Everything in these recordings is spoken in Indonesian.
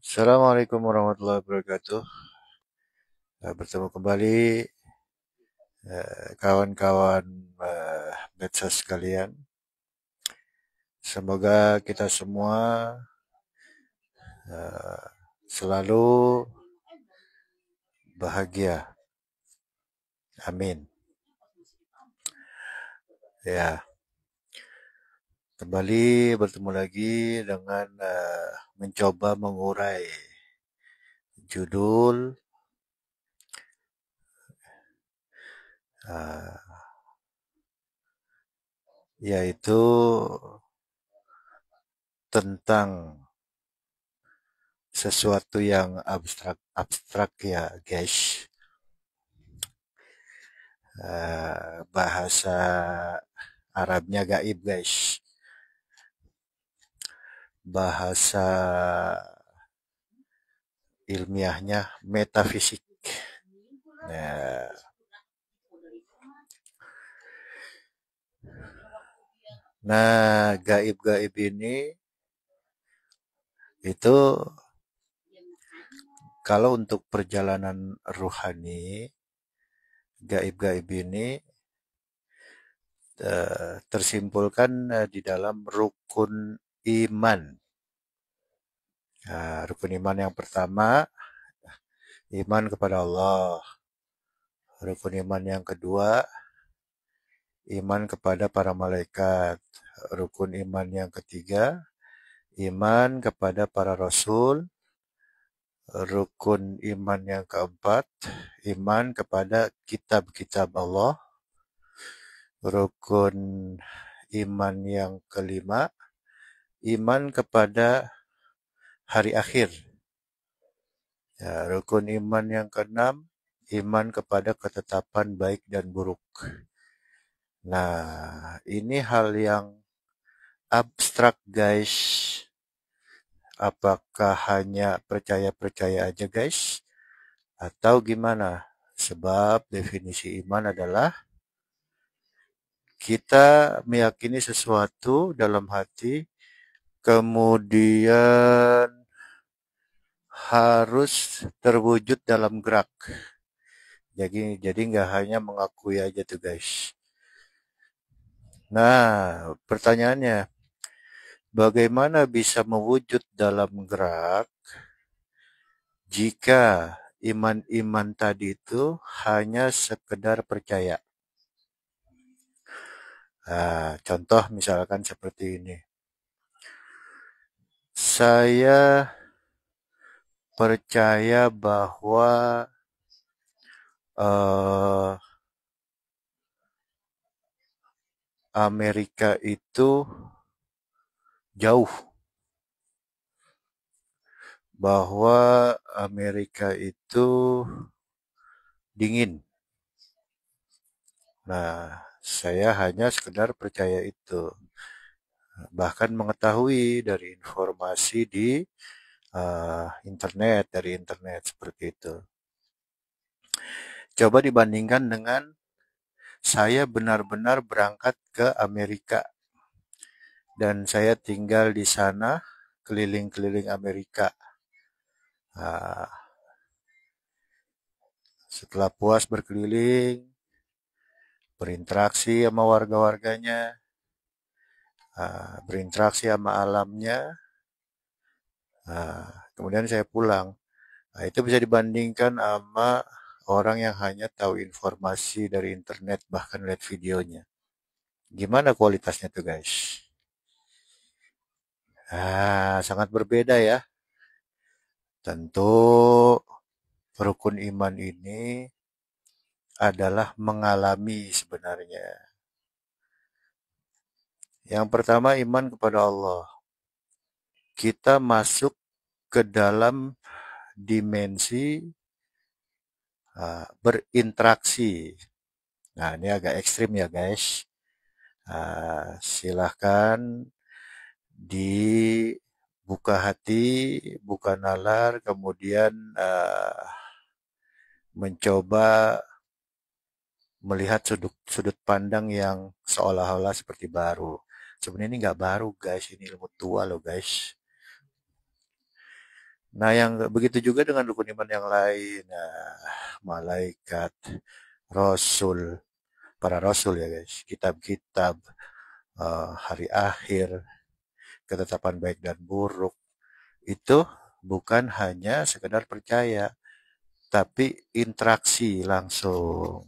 Assalamualaikum warahmatullahi wabarakatuh. Bertemu kembali kawan-kawan medsos sekalian. Semoga kita semua eh, selalu bahagia. Amin. Ya, kembali bertemu lagi dengan mencoba mengurai judul eh, yaitu tentang sesuatu yang abstrak ya guys. Bahasa Arabnya gaib guys. Bahasa ilmiahnya metafisik. Nah, gaib-gaib ini itu kalau untuk perjalanan ruhani, gaib-gaib ini tersimpulkan di dalam rukun iman. Nah, rukun iman yang pertama, iman kepada Allah. Rukun iman yang kedua, iman kepada para malaikat. Rukun iman yang ketiga, iman kepada para rasul. Rukun iman yang keempat, iman kepada kitab-kitab Allah. Rukun iman yang kelima, iman kepada hari akhir. Ya, rukun iman yang keenam, iman kepada ketetapan baik dan buruk. Nah, ini hal yang abstrak guys. Apakah hanya percaya-percaya aja guys? Atau gimana? Sebab definisi iman adalah kita meyakini sesuatu dalam hati, kemudian harus terwujud dalam gerak. Jadi nggak hanya mengakui aja tuh guys. Nah, pertanyaannya, bagaimana bisa mewujud dalam gerak jika iman-iman tadi itu hanya sekedar percaya? Nah, contoh misalkan seperti ini. Saya percaya bahwa eh, Amerika itu jauh, bahwa Amerika itu dingin. Nah, saya hanya sekedar percaya itu. Bahkan mengetahui dari informasi di internet, dari internet seperti itu. Coba dibandingkan dengan saya benar-benar berangkat ke Amerika dan saya tinggal di sana keliling-keliling Amerika. Setelah puas berkeliling, berinteraksi sama warga-warganya, berinteraksi sama alamnya, kemudian saya pulang. Nah, itu bisa dibandingkan sama orang yang hanya tahu informasi dari internet, bahkan lihat videonya. Gimana kualitasnya tuh guys? Sangat berbeda ya. Tentu rukun iman ini adalah mengalami sebenarnya. Yang pertama iman kepada Allah. Kita masuk ke dalam dimensi berinteraksi. Nah, ini agak ekstrim ya guys. Silahkan dibuka hati, buka nalar, kemudian mencoba melihat sudut pandang yang seolah-olah seperti baru. Sebenarnya ini nggak baru guys, ini ilmu tua loh guys. Nah, yang begitu juga dengan rukun iman yang lain. Nah, malaikat, rasul, para rasul ya guys, kitab-kitab, hari akhir, ketetapan baik dan buruk, itu bukan hanya sekedar percaya, tapi interaksi langsung.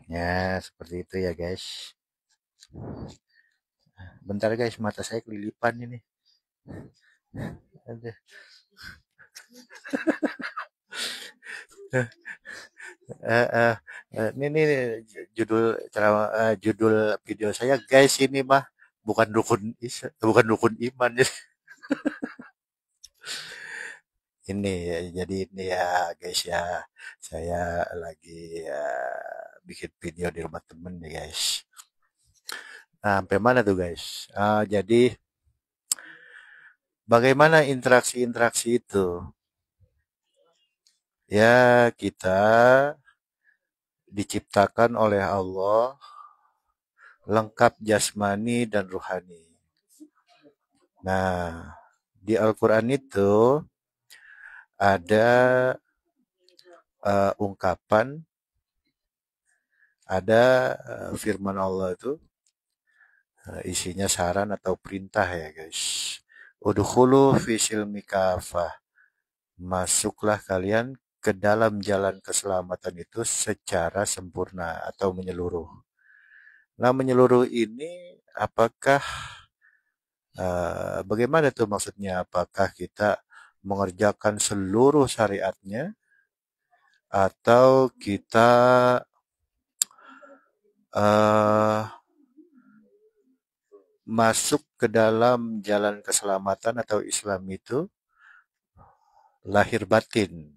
Ya, seperti itu ya guys. Bentar guys, mata saya kelilipan ini. Aduh. Eh, eh, ini judul ceramah, judul video saya guys ini mah bukan rukun iman. Ini ya, jadi ini ya guys ya, saya lagi bikin video di rumah temen nih guys. Nah, sampai mana tuh guys? Jadi bagaimana interaksi-interaksi itu? Ya, kita diciptakan oleh Allah lengkap jasmani dan ruhani. Nah, di Al-Quran itu ada ungkapan, ada firman Allah itu isinya saran atau perintah ya guys. Udkhulu fi silmi kafah. Masuklah kalian ke dalam jalan keselamatan itu secara sempurna atau menyeluruh. Nah, menyeluruh ini apakah bagaimana tuh maksudnya? Apakah kita mengerjakan seluruh syariatnya atau kita uh, masuk ke dalam jalan keselamatan atau Islam itu lahir batin?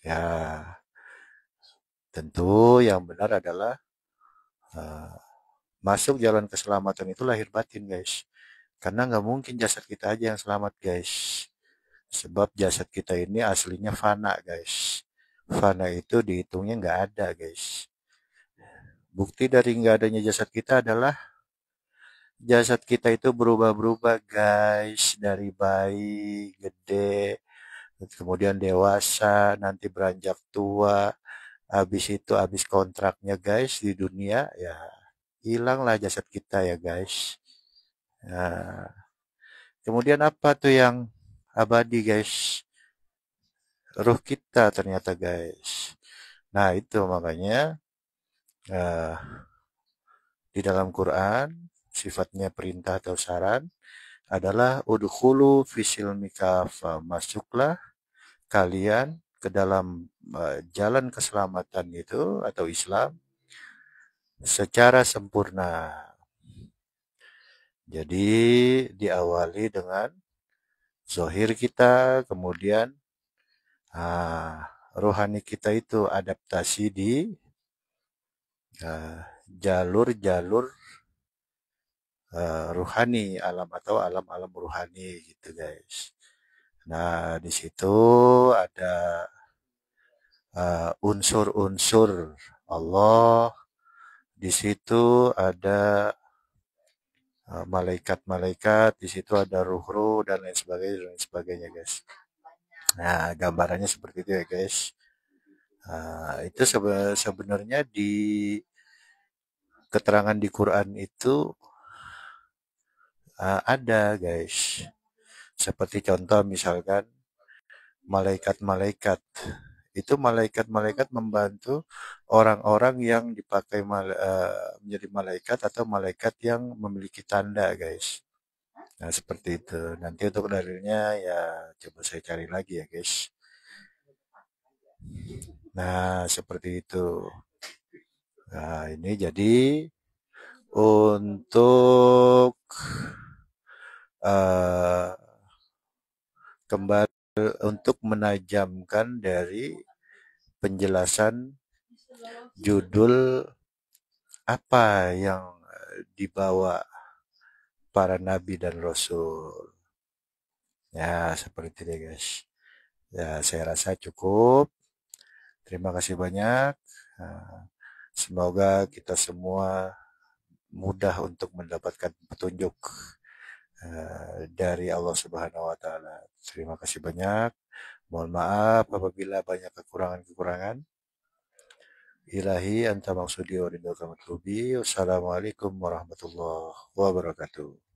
Ya, tentu yang benar adalah uh, masuk jalan keselamatan itu lahir batin, guys. Karena nggak mungkin jasad kita aja yang selamat, guys. Sebab jasad kita ini aslinya fana, guys. Fana itu dihitungnya nggak ada, guys. Bukti dari nggak adanya jasad kita adalah jasad kita itu berubah-berubah, guys. Dari bayi, gede, kemudian dewasa, nanti beranjak tua. Habis itu, habis kontraknya, guys, di dunia, ya hilanglah jasad kita ya, guys. Nah, kemudian apa tuh yang abadi, guys? Ruh kita ternyata, guys. Nah, itu makanya eh, di dalam Quran sifatnya perintah atau saran adalah udkhulu fisil mikafa. Masuklah kalian ke dalam jalan keselamatan itu atau Islam secara sempurna. Jadi diawali dengan zohir kita, kemudian rohani kita itu adaptasi di jalur-jalur ruhani, alam atau alam-alam ruhani gitu guys. Nah, di situ ada unsur-unsur Allah, di situ ada malaikat-malaikat, di situ ada ruh-ruh dan lain sebagainya guys. Nah, gambarannya seperti itu ya guys. Itu sebenarnya di keterangan di Quran itu ada guys. Seperti contoh misalkan malaikat-malaikat. Itu malaikat-malaikat membantu orang-orang yang dipakai menjadi malaikat atau malaikat yang memiliki tanda guys. Nah, seperti itu. Nanti untuk dalilnya ya coba saya cari lagi ya guys. Nah, seperti itu. Nah, ini jadi untuk uh, kembali untuk menajamkan dari penjelasan judul apa yang dibawa para nabi dan rasul. Ya, seperti itu guys. Ya, saya rasa cukup. Terima kasih banyak. Semoga kita semua mudah untuk mendapatkan petunjuk dari Allah Subhanahu wa taala. Terima kasih banyak. Mohon maaf apabila banyak kekurangan-kekurangan. Ilahi anta maksudi wa ridhoka matlubi. Wassalamualaikum warahmatullahi wabarakatuh.